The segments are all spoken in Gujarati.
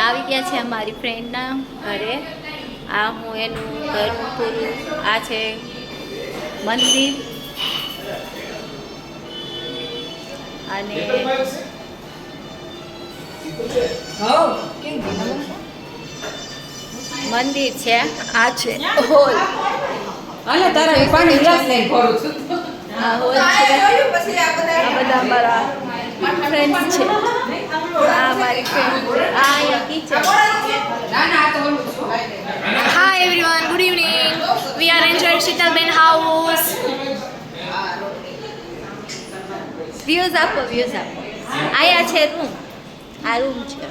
આવી ગયા છે અમારી ફ્રેન્ડના ઘરે. આ હું એનું ઘરનું પૂરું. આ છે મંદિર અને મંદિર છે. આ છે હોલ. હાલે તારા પાણી ગ્લાસ લઈને ભરું છું. આ હોલ છે. આ બધા અમારા ફ્રેન્ડ્સ છે. આ મારી ફ્રેન્ડ. આ અહીંયા કિચન. ના ના આ તો ઓલું છું. Hi everyone, good evening. We are enjoying Shitalben house. Views આપો, વ્યૂઝ આપો. અહીંયા છે રૂમ. આ રૂમ છે.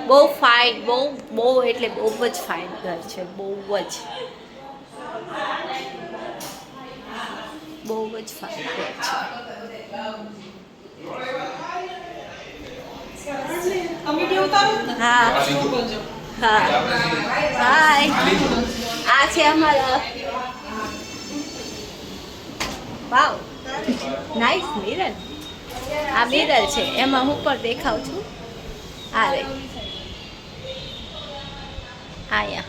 બહુ ફાઇન, બહુ એટલે બહુ જ ફાઇન ઘર છે. બહુ જ ફાઇન ઘર છે. હા હા હાય. આ છે અમારા વાવ નાઇસ મિરર. આ મિરર છે, એમાં હું પણ દેખાઉં છું. આ રે આયા.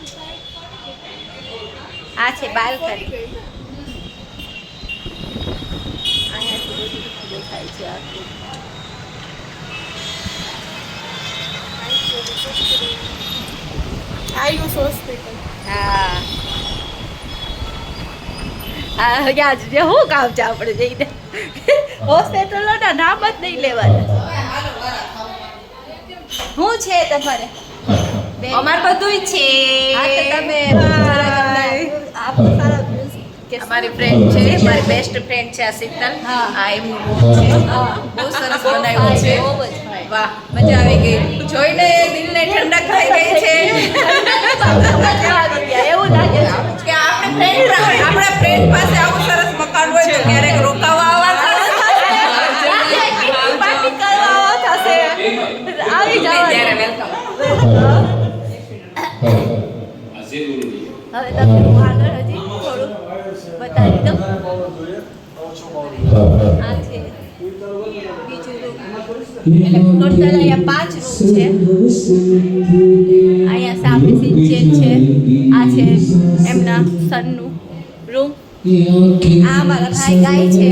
આ છે બાલ્કની. અહીંયાથી બધું દેખાય છે આખું. Ayush Hospital. હા યાદ છે. શું કામ છે આપણે જઈને હોસ્પિટલોના નામ જ નહીં લેવાના. શું છે તમારે? અમાર બધુંય છે. હા તો તમે અમારી ફ્રેન્ડ છે, મારી બેસ્ટ ફ્રેન્ડ છે આ શીતલ. હા. આ એમનું રૂમ છે. બહુ સરસ બનાવ્યું છે. બહુ જ fine. વાહ, મજા આવી ગઈ. જોઈને દિલને ઠંડક થઈ ગઈ છે મજા આવી ગયા એવું લાગે છે. કે આપણા ફ્રેન્ડ પાસે આવું સરસ મકાન હોય તો ક્યારેક રોકાવા આવવા પાર્ટી કરવા થશે. આવી ત્યારે જવાનું. વેલકમ. હવે તમને હું આગળ હજી થોડું બતાવી દઉં. આ છે બીજું રૂમ. એટલે ટોટલ અહીંયા 5 રૂમ છે. અહીંયા સામે કિચન છે. આ છે એમના સનનું રૂમ. આ મારા ભાઈ ગાય છે.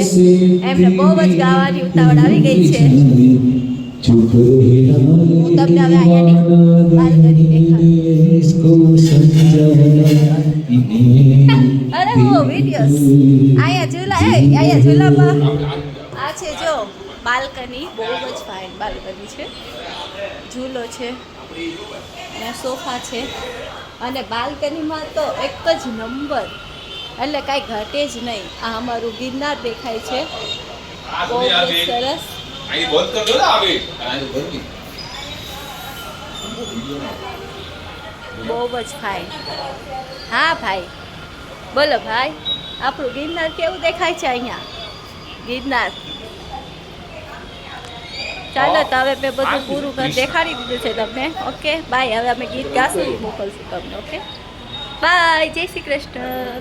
એમને બહુ જ ગાવાની ઉતાવળ આવી ગઈ છે. હું તમને હવે અહીંયાની બાલ્કની દેખાડું. અરે ઓ વિડિયોસ. અહીંયા ઝૂલામાં આ છે જો બાલ્કની. બહુ જ ફાઇન બાલ્કની છે. ઝૂલો છે અને સોફા છે. અને બાલ્કનીમાં તો એક જ નંબર, એટલે કાંઈ ઘટે જ નહીં. આ અમારું ગિરનાર દેખાય છે. બહુ જ સરસ. બહુ જ ફાઇન. હા ભાઈ બોલો ભાઈ, આપણું ગિરનાર કેવું દેખાય છે અહીંયા? ગિરનાર. ચાલો તો હવે મેં બધું પૂરું દેખાડી દીધું છે તમને. Okay bye. હવે અમે ગીત ગાશું, મોકલશું તમને. Okay bye. જય શ્રી કૃષ્ણ.